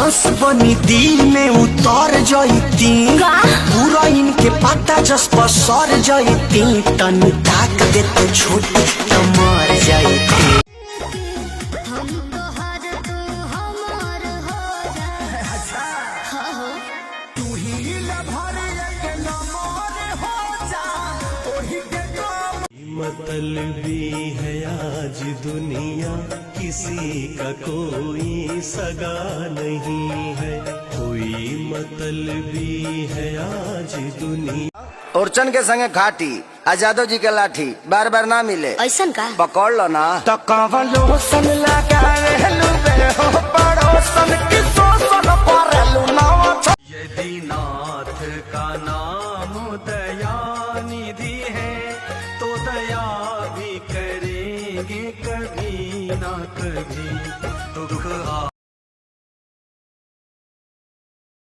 सांस बनी दिल में उतर जाती, पूरा इनके पता जस पर सर जाती, तन ताक दे तो छोटी तो मर जाती। मतलबी है आज दुनिया, किसी का कोई सगा नहीं है, कोई मतलबी है आज दुनिया। ओरचन के संगे घाटी आजादो जी के लाठी बार बार ना मिले, ऐसन का पकड़ लो ना। तो कवलो सन लगा रे लुबे हो